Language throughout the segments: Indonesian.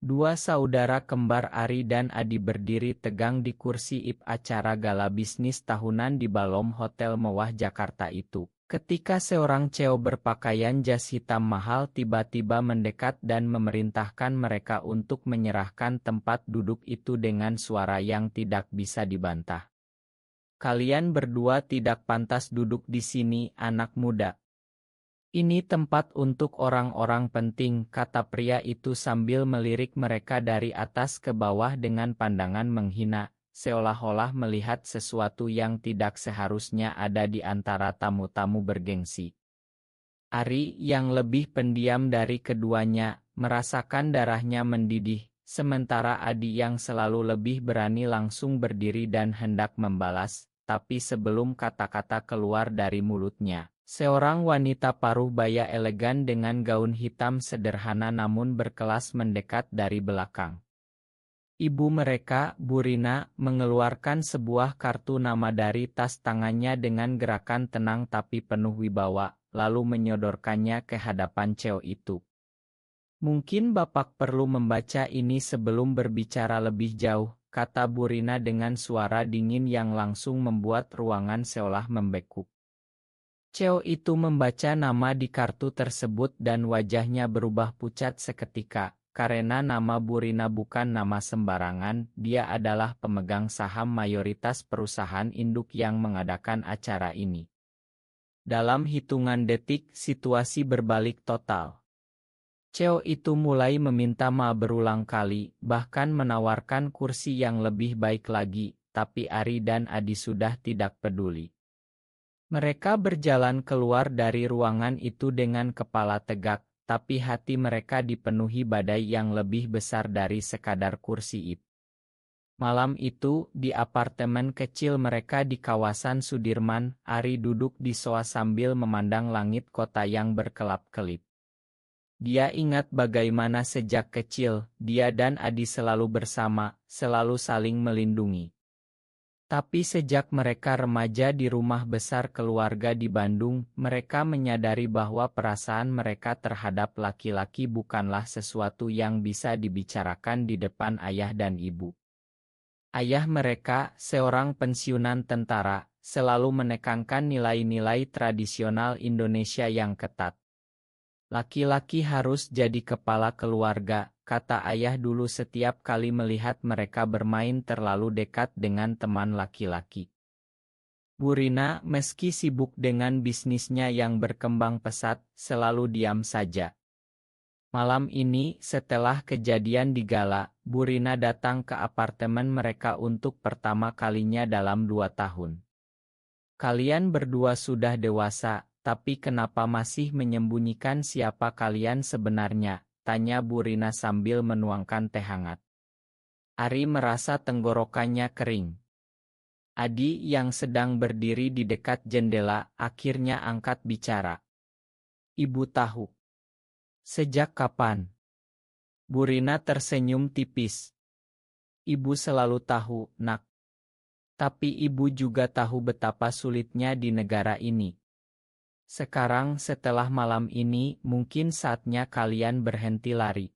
Dua saudara kembar Ari dan Adi berdiri tegang di kursi IP acara gala bisnis tahunan di Balom Hotel Mewah Jakarta itu. Ketika seorang cewek berpakaian jas hitam mahal tiba-tiba mendekat dan memerintahkan mereka untuk menyerahkan tempat duduk itu dengan suara yang tidak bisa dibantah. "Kalian berdua tidak pantas duduk di sini, anak muda. Ini tempat untuk orang-orang penting," kata pria itu sambil melirik mereka dari atas ke bawah dengan pandangan menghina, seolah-olah melihat sesuatu yang tidak seharusnya ada di antara tamu-tamu bergengsi. Ari, yang lebih pendiam dari keduanya, merasakan darahnya mendidih, sementara Adi yang selalu lebih berani langsung berdiri dan hendak membalas, tapi sebelum kata-kata keluar dari mulutnya, seorang wanita paruh baya elegan dengan gaun hitam sederhana namun berkelas mendekat dari belakang. Ibu mereka, Bu Rina, mengeluarkan sebuah kartu nama dari tas tangannya dengan gerakan tenang tapi penuh wibawa, lalu menyodorkannya ke hadapan cewek itu. "Mungkin Bapak perlu membaca ini sebelum berbicara lebih jauh," kata Bu Rina dengan suara dingin yang langsung membuat ruangan seolah membekuk. Cewek itu membaca nama di kartu tersebut dan wajahnya berubah pucat seketika. Karena nama Bu Rina bukan nama sembarangan, dia adalah pemegang saham mayoritas perusahaan induk yang mengadakan acara ini. Dalam hitungan detik, situasi berbalik total. Cewek itu mulai meminta maaf berulang kali, bahkan menawarkan kursi yang lebih baik lagi, tapi Ari dan Adi sudah tidak peduli. Mereka berjalan keluar dari ruangan itu dengan kepala tegak, tapi hati mereka dipenuhi badai yang lebih besar dari sekadar kursi itu. Malam itu, di apartemen kecil mereka di kawasan Sudirman, Ari duduk di sofa sambil memandang langit kota yang berkelap-kelip. Dia ingat bagaimana sejak kecil, dia dan Adi selalu bersama, selalu saling melindungi. Tapi sejak mereka remaja di rumah besar keluarga di Bandung, mereka menyadari bahwa perasaan mereka terhadap laki-laki bukanlah sesuatu yang bisa dibicarakan di depan ayah dan ibu. Ayah mereka, seorang pensiunan tentara, selalu menekankan nilai-nilai tradisional Indonesia yang ketat. "Laki-laki harus jadi kepala keluarga," kata ayah dulu setiap kali melihat mereka bermain terlalu dekat dengan teman laki-laki. Bu Rina, meski sibuk dengan bisnisnya yang berkembang pesat, selalu diam saja. Malam ini, setelah kejadian di gala, Bu Rina datang ke apartemen mereka untuk pertama kalinya dalam 2 tahun. "Kalian berdua sudah dewasa, tapi kenapa masih menyembunyikan siapa kalian sebenarnya?" tanya Bu Rina sambil menuangkan teh hangat. Ari merasa tenggorokannya kering. Adi yang sedang berdiri di dekat jendela akhirnya angkat bicara. "Ibu tahu. Sejak kapan?" Bu Rina tersenyum tipis. "Ibu selalu tahu, Nak. Tapi ibu juga tahu betapa sulitnya di negara ini. Sekarang setelah malam ini, mungkin saatnya kalian berhenti lari."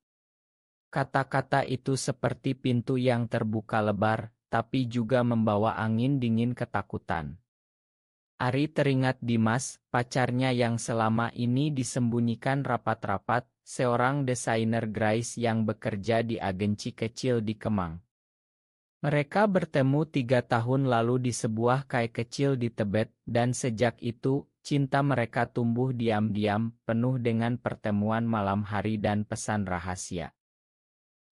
Kata-kata itu seperti pintu yang terbuka lebar, tapi juga membawa angin dingin ketakutan. Ari teringat Dimas, pacarnya yang selama ini disembunyikan rapat-rapat, seorang desainer grafis yang bekerja di agensi kecil di Kemang. Mereka bertemu 3 tahun lalu di sebuah kai kecil di Tebet, dan sejak itu, cinta mereka tumbuh diam-diam, penuh dengan pertemuan malam hari dan pesan rahasia.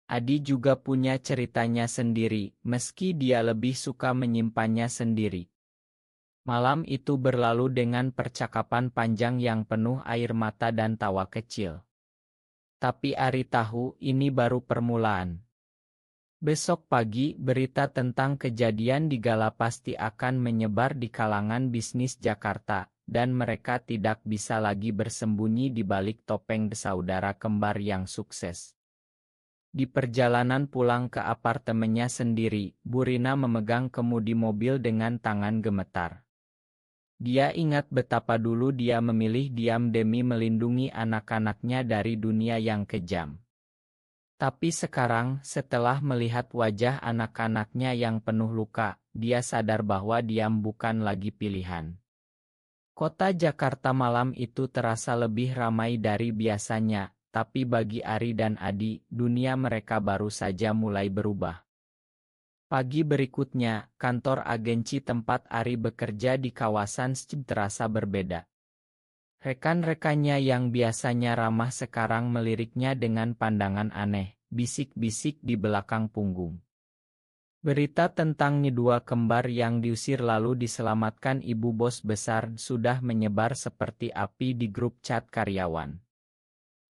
Adi juga punya ceritanya sendiri, meski dia lebih suka menyimpannya sendiri. Malam itu berlalu dengan percakapan panjang yang penuh air mata dan tawa kecil. Tapi Ari tahu ini baru permulaan. Besok pagi, berita tentang kejadian di gala pasti akan menyebar di kalangan bisnis Jakarta, dan mereka tidak bisa lagi bersembunyi di balik topeng saudara kembar yang sukses. Di perjalanan pulang ke apartemennya sendiri, Bu Rina memegang kemudi mobil dengan tangan gemetar. Dia ingat betapa dulu dia memilih diam demi melindungi anak-anaknya dari dunia yang kejam. Tapi sekarang, setelah melihat wajah anak-anaknya yang penuh luka, dia sadar bahwa diam bukan lagi pilihan. Kota Jakarta malam itu terasa lebih ramai dari biasanya, tapi bagi Ari dan Adi, dunia mereka baru saja mulai berubah. Pagi berikutnya, kantor agensi tempat Ari bekerja di kawasan Scib terasa berbeda. Rekan-rekannya yang biasanya ramah sekarang meliriknya dengan pandangan aneh, bisik-bisik di belakang punggung. Berita tentang dua kembar yang diusir lalu diselamatkan ibu bos besar sudah menyebar seperti api di grup chat karyawan.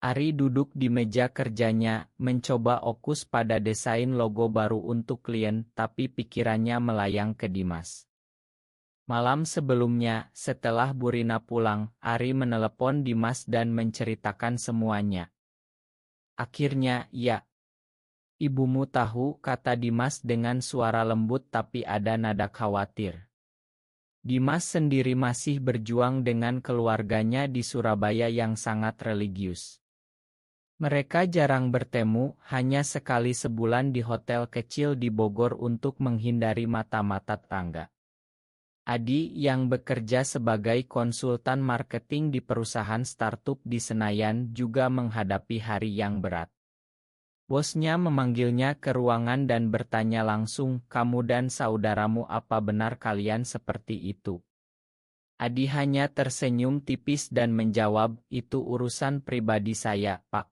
Ari duduk di meja kerjanya, mencoba fokus pada desain logo baru untuk klien, tapi pikirannya melayang ke Dimas. Malam sebelumnya, setelah Burina pulang, Ari menelepon Dimas dan menceritakan semuanya. Akhirnya, ya. Ibumu tahu, kata Dimas dengan suara lembut tapi ada nada khawatir. Dimas sendiri masih berjuang dengan keluarganya di Surabaya yang sangat religius. Mereka jarang bertemu, hanya sekali sebulan di hotel kecil di Bogor untuk menghindari mata-mata tetangga. Adi yang bekerja sebagai konsultan marketing di perusahaan startup di Senayan juga menghadapi hari yang berat. Bosnya memanggilnya ke ruangan dan bertanya langsung, "Kamu dan saudaramu apa benar kalian seperti itu?" Adi hanya tersenyum tipis dan menjawab, "Itu urusan pribadi saya, Pak."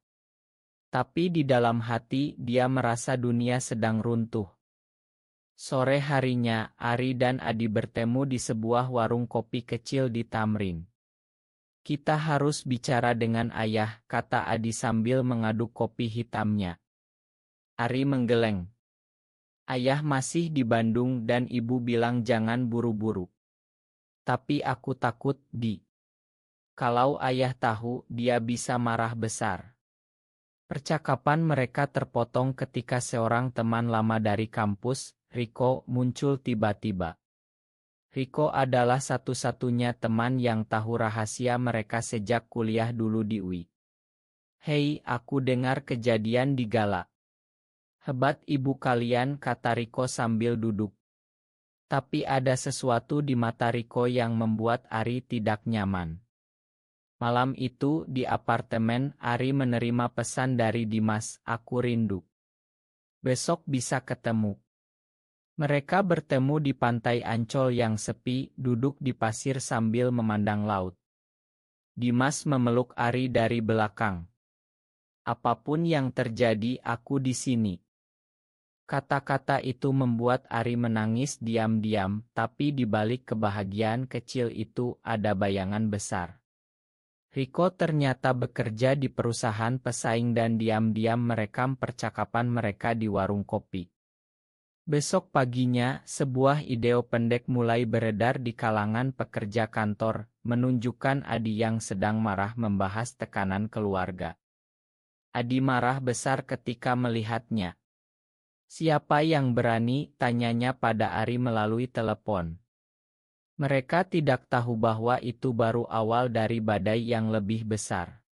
Tapi di dalam hati dia merasa dunia sedang runtuh. Sore harinya, Ari dan Adi bertemu di sebuah warung kopi kecil di Tamrin. "Kita harus bicara dengan ayah," kata Adi sambil mengaduk kopi hitamnya. Ari menggeleng. "Ayah masih di Bandung dan ibu bilang jangan buru-buru. Tapi aku takut, Di. Kalau ayah tahu, dia bisa marah besar." Percakapan mereka terpotong ketika seorang teman lama dari kampus, Riko, muncul tiba-tiba. Riko adalah satu-satunya teman yang tahu rahasia mereka sejak kuliah dulu di UI. "Hei, aku dengar kejadian di Gala. Hebat ibu kalian," kata Riko sambil duduk. Tapi ada sesuatu di mata Riko yang membuat Ari tidak nyaman. Malam itu di apartemen, Ari menerima pesan dari Dimas, "Aku rindu. Besok bisa ketemu." Mereka bertemu di pantai Ancol yang sepi, duduk di pasir sambil memandang laut. Dimas memeluk Ari dari belakang. "Apapun yang terjadi, aku di sini." Kata-kata itu membuat Ari menangis diam-diam, tapi di balik kebahagiaan kecil itu ada bayangan besar. Riko ternyata bekerja di perusahaan pesaing dan diam-diam merekam percakapan mereka di warung kopi. Besok paginya, sebuah video pendek mulai beredar di kalangan pekerja kantor, menunjukkan Adi yang sedang marah membahas tekanan keluarga. Adi marah besar ketika melihatnya. "Siapa yang berani?" tanyanya pada Ari melalui telepon. Mereka tidak tahu bahwa itu baru awal dari badai yang lebih besar.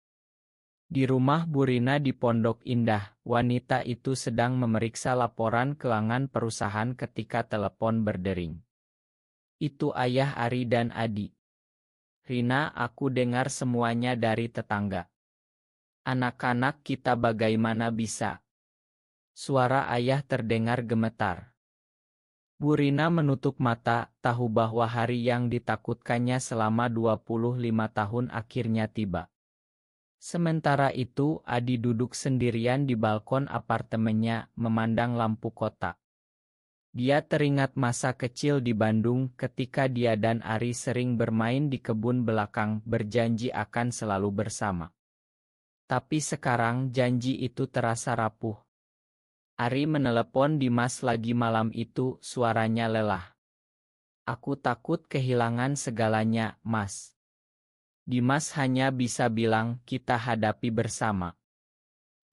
Di rumah Burina di Pondok Indah, wanita itu sedang memeriksa laporan keuangan perusahaan ketika telepon berdering. "Itu ayah Ari dan Adi." "Rina, aku dengar semuanya dari tetangga." "Anak-anak kita bagaimana bisa?" Suara ayah terdengar gemetar. Burina menutup mata, tahu bahwa hari yang ditakutkannya selama 25 tahun akhirnya tiba. Sementara itu, Adi duduk sendirian di balkon apartemennya, memandang lampu kota. Dia teringat masa kecil di Bandung ketika dia dan Ari sering bermain di kebun belakang, berjanji akan selalu bersama. Tapi sekarang janji itu terasa rapuh. Ari menelepon Dimas lagi malam itu, suaranya lelah. "Aku takut kehilangan segalanya, Mas." Dimas hanya bisa bilang, "Kita hadapi bersama."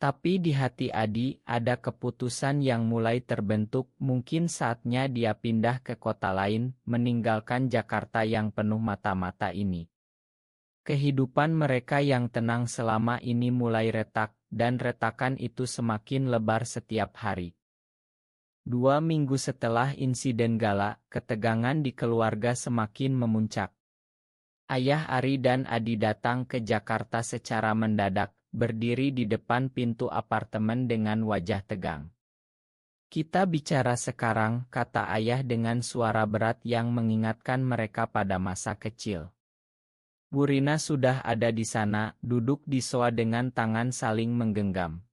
Tapi di hati Adi ada keputusan yang mulai terbentuk, mungkin saatnya dia pindah ke kota lain, meninggalkan Jakarta yang penuh mata-mata ini. Kehidupan mereka yang tenang selama ini mulai retak, dan retakan itu semakin lebar setiap hari. 2 minggu setelah insiden Gala, ketegangan di keluarga semakin memuncak. Ayah Ari dan Adi datang ke Jakarta secara mendadak, berdiri di depan pintu apartemen dengan wajah tegang. "Kita bicara sekarang," kata ayah dengan suara berat yang mengingatkan mereka pada masa kecil. Bu Rina sudah ada di sana, duduk di sofa dengan tangan saling menggenggam.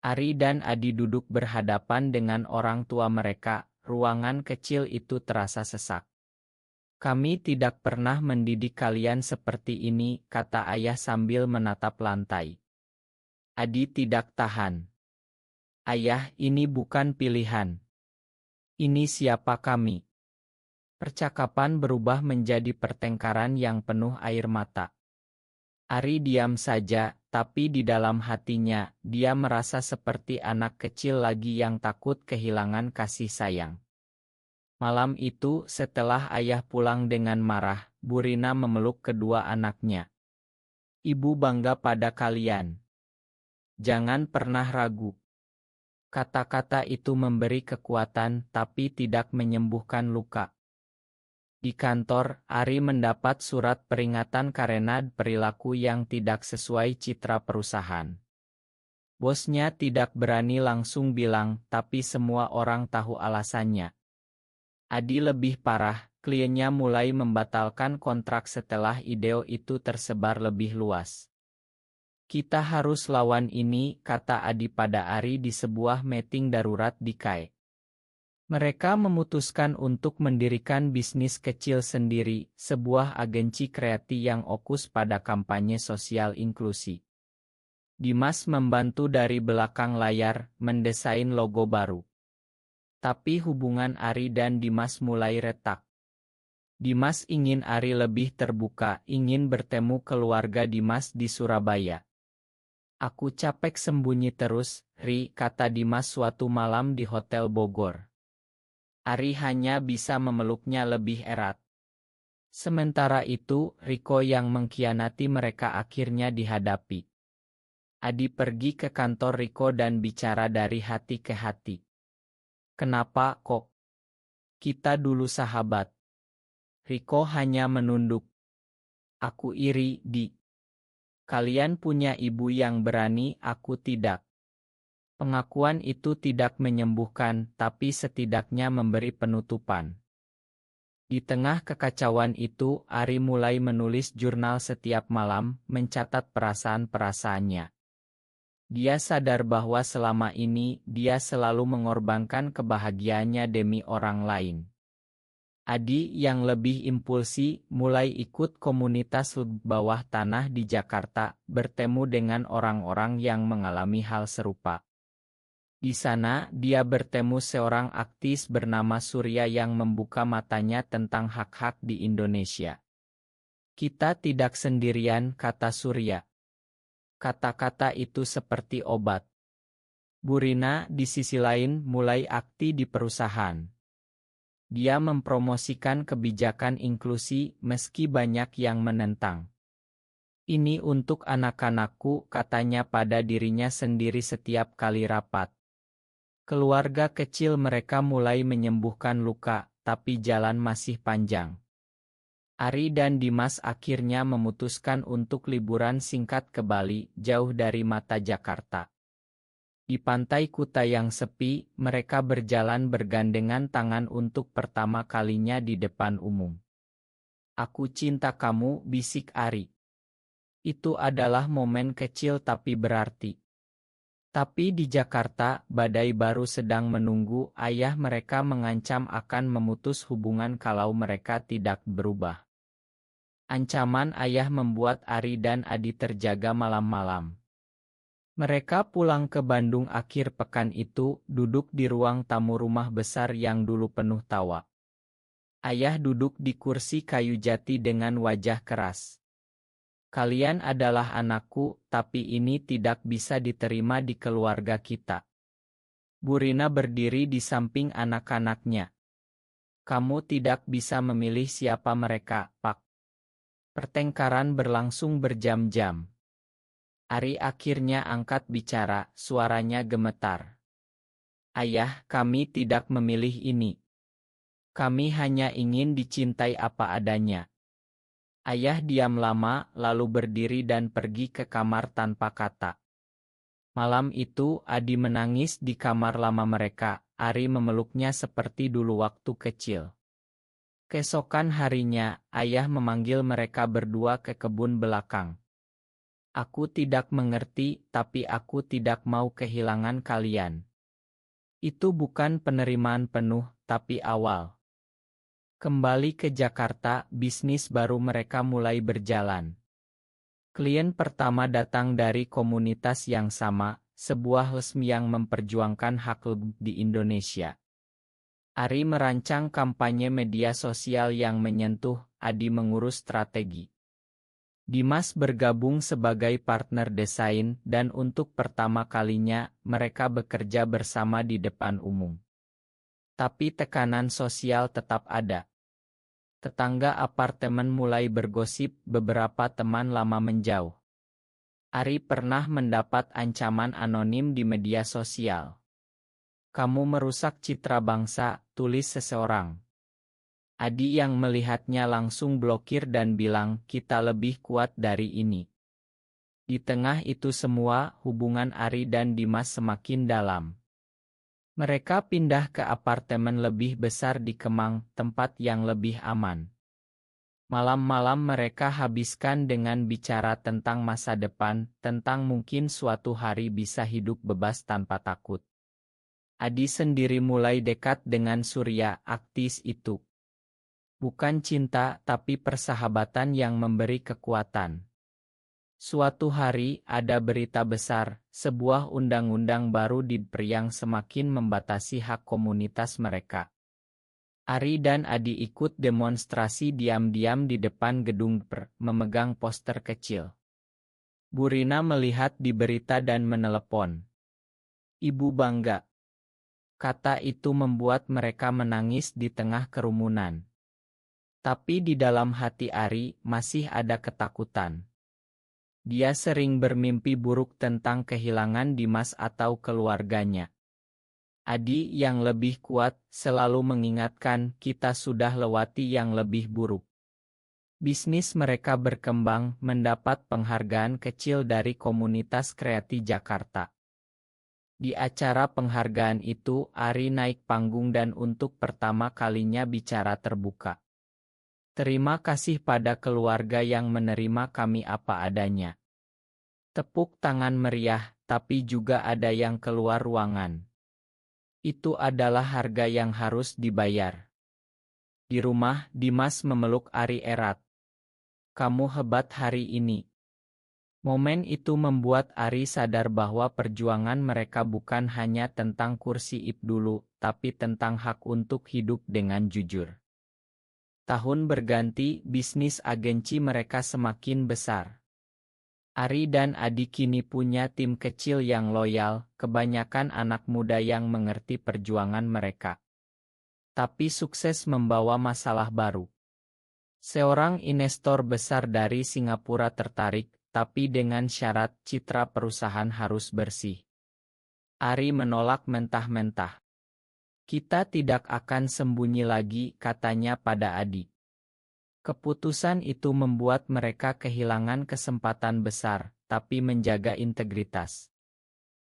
Ari dan Adi duduk berhadapan dengan orang tua mereka, ruangan kecil itu terasa sesak. "Kami tidak pernah mendidik kalian seperti ini," kata ayah sambil menatap lantai. Adi tidak tahan. "Ayah, ini bukan pilihan. Ini siapa kami." Percakapan berubah menjadi pertengkaran yang penuh air mata. Ari diam saja, tapi di dalam hatinya, dia merasa seperti anak kecil lagi yang takut kehilangan kasih sayang. Malam itu, setelah ayah pulang dengan marah, Bu Rina memeluk kedua anaknya. "Ibu bangga pada kalian. Jangan pernah ragu." Kata-kata itu memberi kekuatan tapi tidak menyembuhkan luka. Di kantor, Ari mendapat surat peringatan karena perilaku yang tidak sesuai citra perusahaan. Bosnya tidak berani langsung bilang, tapi semua orang tahu alasannya. Adi lebih parah, kliennya mulai membatalkan kontrak setelah ide itu tersebar lebih luas. "Kita harus lawan ini," kata Adi pada Ari di sebuah meeting darurat di KAI. Mereka memutuskan untuk mendirikan bisnis kecil sendiri, sebuah agensi kreatif yang fokus pada kampanye sosial inklusi. Dimas membantu dari belakang layar, mendesain logo baru. Tapi hubungan Ari dan Dimas mulai retak. Dimas ingin Ari lebih terbuka, ingin bertemu keluarga Dimas di Surabaya. "Aku capek sembunyi terus, Ri," kata Dimas suatu malam di Hotel Bogor. Ari hanya bisa memeluknya lebih erat. Sementara itu, Riko yang mengkhianati mereka akhirnya dihadapi. Adi pergi ke kantor Riko dan bicara dari hati ke hati. "Kenapa kok? Kita dulu sahabat." Riko hanya menunduk. "Aku iri, Di. Kalian punya ibu yang berani, aku tidak." Pengakuan itu tidak menyembuhkan, tapi setidaknya memberi penutupan. Di tengah kekacauan itu, Ari mulai menulis jurnal setiap malam, mencatat perasaan-perasaannya. Dia sadar bahwa selama ini, dia selalu mengorbankan kebahagiaannya demi orang lain. Adi yang lebih impulsi mulai ikut komunitas bawah tanah di Jakarta, bertemu dengan orang-orang yang mengalami hal serupa. Di sana, dia bertemu seorang aktivis bernama Surya yang membuka matanya tentang hak-hak di Indonesia. "Kita tidak sendirian," kata Surya. Kata-kata itu seperti obat. Bu Rina, di sisi lain, mulai aktif di perusahaan. Dia mempromosikan kebijakan inklusi meski banyak yang menentang. "Ini untuk anak-anakku," katanya pada dirinya sendiri setiap kali rapat. Keluarga kecil mereka mulai menyembuhkan luka, tapi jalan masih panjang. Ari dan Dimas akhirnya memutuskan untuk liburan singkat ke Bali, jauh dari mata Jakarta. Di pantai Kuta yang sepi, mereka berjalan bergandengan tangan untuk pertama kalinya di depan umum. "Aku cinta kamu," bisik Ari. Itu adalah momen kecil tapi berarti. Tapi di Jakarta, badai baru sedang menunggu. Ayah mereka mengancam akan memutus hubungan kalau mereka tidak berubah. Ancaman ayah membuat Ari dan Adi terjaga malam-malam. Mereka pulang ke Bandung akhir pekan itu, duduk di ruang tamu rumah besar yang dulu penuh tawa. Ayah duduk di kursi kayu jati dengan wajah keras. "Kalian adalah anakku, tapi ini tidak bisa diterima di keluarga kita." Bu Rina berdiri di samping anak-anaknya. "Kamu tidak bisa memilih siapa mereka, Pak." Pertengkaran berlangsung berjam-jam. Ari akhirnya angkat bicara, suaranya gemetar. Ayah, kami tidak memilih ini. Kami hanya ingin dicintai apa adanya. Ayah diam lama, lalu berdiri dan pergi ke kamar tanpa kata. Malam itu, Adi menangis di kamar lama mereka. Ari memeluknya seperti dulu waktu kecil. Keesokan harinya, ayah memanggil mereka berdua ke kebun belakang. Aku tidak mengerti, tapi aku tidak mau kehilangan kalian. Itu bukan penerimaan penuh, tapi awal. Kembali ke Jakarta, bisnis baru mereka mulai berjalan. Klien pertama datang dari komunitas yang sama, sebuah LSM yang memperjuangkan hak lebih di Indonesia. Ari merancang kampanye media sosial yang menyentuh, Adi mengurus strategi. Dimas bergabung sebagai partner desain dan untuk pertama kalinya, mereka bekerja bersama di depan umum. Tapi tekanan sosial tetap ada. Tetangga apartemen mulai bergosip, beberapa teman lama menjauh. Ari pernah mendapat ancaman anonim di media sosial. Kamu merusak citra bangsa, tulis seseorang. Adi yang melihatnya langsung blokir dan bilang, kita lebih kuat dari ini. Di tengah itu semua, hubungan Ari dan Dimas semakin dalam. Mereka pindah ke apartemen lebih besar di Kemang, tempat yang lebih aman. Malam-malam mereka habiskan dengan bicara tentang masa depan, tentang mungkin suatu hari bisa hidup bebas tanpa takut. Adi sendiri mulai dekat dengan Surya, aktis itu. Bukan cinta, tapi persahabatan yang memberi kekuatan. Suatu hari, ada berita besar, sebuah undang-undang baru di yang semakin membatasi hak komunitas mereka. Ari dan Adi ikut demonstrasi diam-diam di depan gedung memegang poster kecil. Bu Rina melihat di berita dan menelepon. Ibu bangga. Kata itu membuat mereka menangis di tengah kerumunan. Tapi di dalam hati Ari masih ada ketakutan. Dia sering bermimpi buruk tentang kehilangan Dimas atau keluarganya. Adi yang lebih kuat selalu mengingatkan kita sudah lewati yang lebih buruk. Bisnis mereka berkembang, mendapat penghargaan kecil dari komunitas kreatif Jakarta. Di acara penghargaan itu, Ari naik panggung dan untuk pertama kalinya bicara terbuka. Terima kasih pada keluarga yang menerima kami apa adanya. Tepuk tangan meriah, tapi juga ada yang keluar ruangan. Itu adalah harga yang harus dibayar. Di rumah, Dimas memeluk Ari erat. Kamu hebat hari ini. Momen itu membuat Ari sadar bahwa perjuangan mereka bukan hanya tentang kursi IP dulu, tapi tentang hak untuk hidup dengan jujur. Tahun berganti, bisnis agensi mereka semakin besar. Ari dan Adi kini punya tim kecil yang loyal, kebanyakan anak muda yang mengerti perjuangan mereka. Tapi sukses membawa masalah baru. Seorang investor besar dari Singapura tertarik, tapi dengan syarat citra perusahaan harus bersih. Ari menolak mentah-mentah. Kita tidak akan sembunyi lagi, katanya pada Adi. Keputusan itu membuat mereka kehilangan kesempatan besar, tapi menjaga integritas.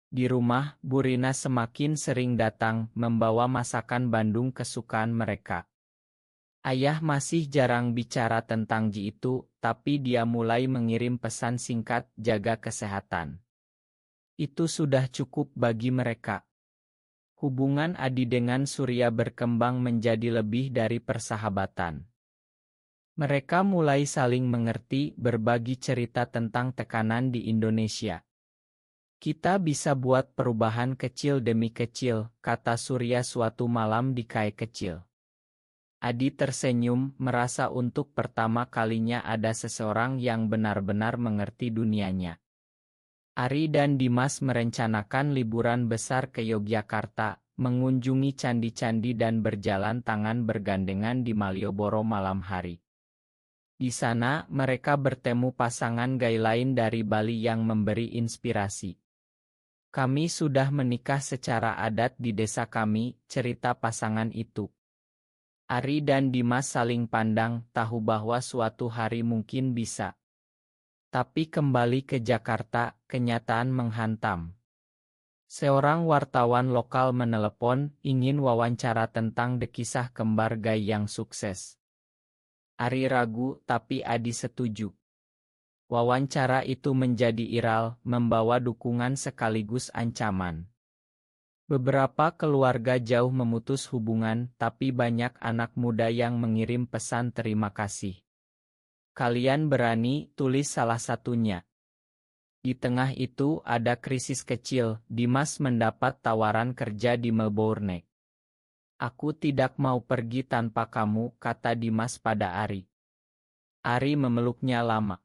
Di rumah, Bu Rina semakin sering datang, membawa masakan Bandung kesukaan mereka. Ayah masih jarang bicara tentang Ji itu, tapi dia mulai mengirim pesan singkat, jaga kesehatan. Itu sudah cukup bagi mereka. Hubungan Adi dengan Surya berkembang menjadi lebih dari persahabatan. Mereka mulai saling mengerti, berbagi cerita tentang tekanan di Indonesia. Kita bisa buat perubahan kecil demi kecil, kata Surya suatu malam di kai kecil. Adi tersenyum, merasa untuk pertama kalinya ada seseorang yang benar-benar mengerti dunianya. Ari dan Dimas merencanakan liburan besar ke Yogyakarta, mengunjungi candi-candi dan berjalan tangan bergandengan di Malioboro malam hari. Di sana, mereka bertemu pasangan gay lain dari Bali yang memberi inspirasi. Kami sudah menikah secara adat di desa kami, cerita pasangan itu. Ari dan Dimas saling pandang, tahu bahwa suatu hari mungkin bisa. Tapi kembali ke Jakarta, kenyataan menghantam. Seorang wartawan lokal menelepon, ingin wawancara tentang kisah kembar gay yang sukses. Ari ragu, tapi Adi setuju. Wawancara itu menjadi viral, membawa dukungan sekaligus ancaman. Beberapa keluarga jauh memutus hubungan, tapi banyak anak muda yang mengirim pesan terima kasih. Kalian berani, tulis salah satunya. Di tengah itu ada krisis kecil, Dimas mendapat tawaran kerja di Melbourne. Aku tidak mau pergi tanpa kamu, kata Dimas pada Ari. Ari memeluknya lama.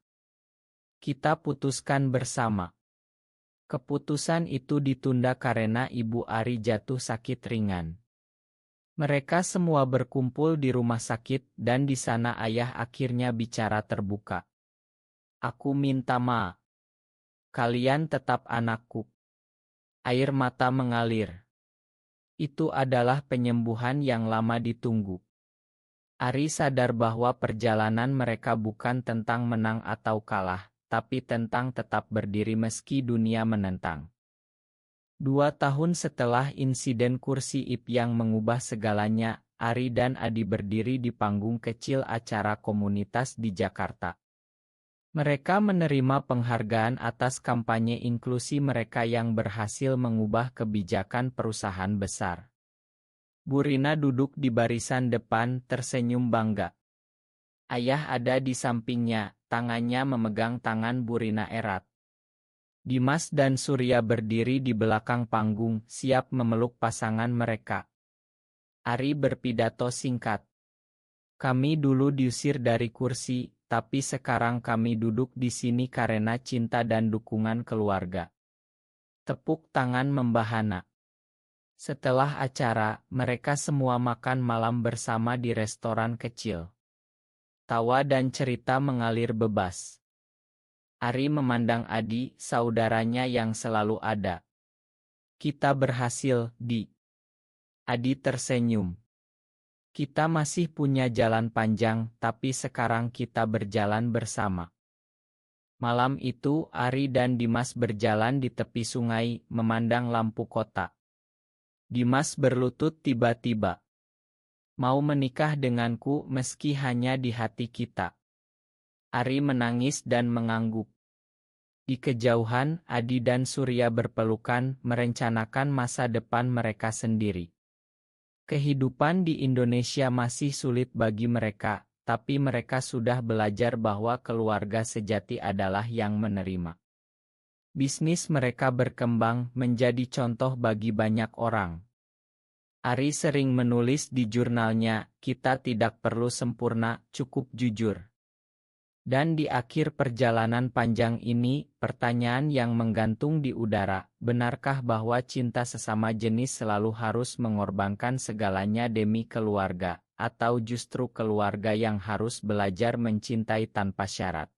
Kita putuskan bersama. Keputusan itu ditunda karena ibu Ari jatuh sakit ringan. Mereka semua berkumpul di rumah sakit dan di sana ayah akhirnya bicara terbuka. Aku minta maaf. Kalian tetap anakku. Air mata mengalir. Itu adalah penyembuhan yang lama ditunggu. Ari sadar bahwa perjalanan mereka bukan tentang menang atau kalah, tapi tentang tetap berdiri meski dunia menentang. 2 tahun setelah insiden kursi IP yang mengubah segalanya, Ari dan Adi berdiri di panggung kecil acara komunitas di Jakarta. Mereka menerima penghargaan atas kampanye inklusi mereka yang berhasil mengubah kebijakan perusahaan besar. Bu Rina duduk di barisan depan, tersenyum bangga. Ayah ada di sampingnya, tangannya memegang tangan Bu Rina erat. Dimas dan Surya berdiri di belakang panggung, siap memeluk pasangan mereka. Ari berpidato singkat. Kami dulu diusir dari kursi, tapi sekarang kami duduk di sini karena cinta dan dukungan keluarga. Tepuk tangan membahana. Setelah acara, mereka semua makan malam bersama di restoran kecil. Tawa dan cerita mengalir bebas. Ari memandang Adi, saudaranya yang selalu ada. Kita berhasil, Di. Adi tersenyum. Kita masih punya jalan panjang, tapi sekarang kita berjalan bersama. Malam itu, Ari dan Dimas berjalan di tepi sungai, memandang lampu kota. Dimas berlutut tiba-tiba. Mau menikah denganku meski hanya di hati kita. Ari menangis dan mengangguk. Di kejauhan, Adi dan Surya berpelukan, merencanakan masa depan mereka sendiri. Kehidupan di Indonesia masih sulit bagi mereka, tapi mereka sudah belajar bahwa keluarga sejati adalah yang menerima. Bisnis mereka berkembang menjadi contoh bagi banyak orang. Ari sering menulis di jurnalnya, kita tidak perlu sempurna, cukup jujur. Dan di akhir perjalanan panjang ini, pertanyaan yang menggantung di udara, benarkah bahwa cinta sesama jenis selalu harus mengorbankan segalanya demi keluarga, atau justru keluarga yang harus belajar mencintai tanpa syarat?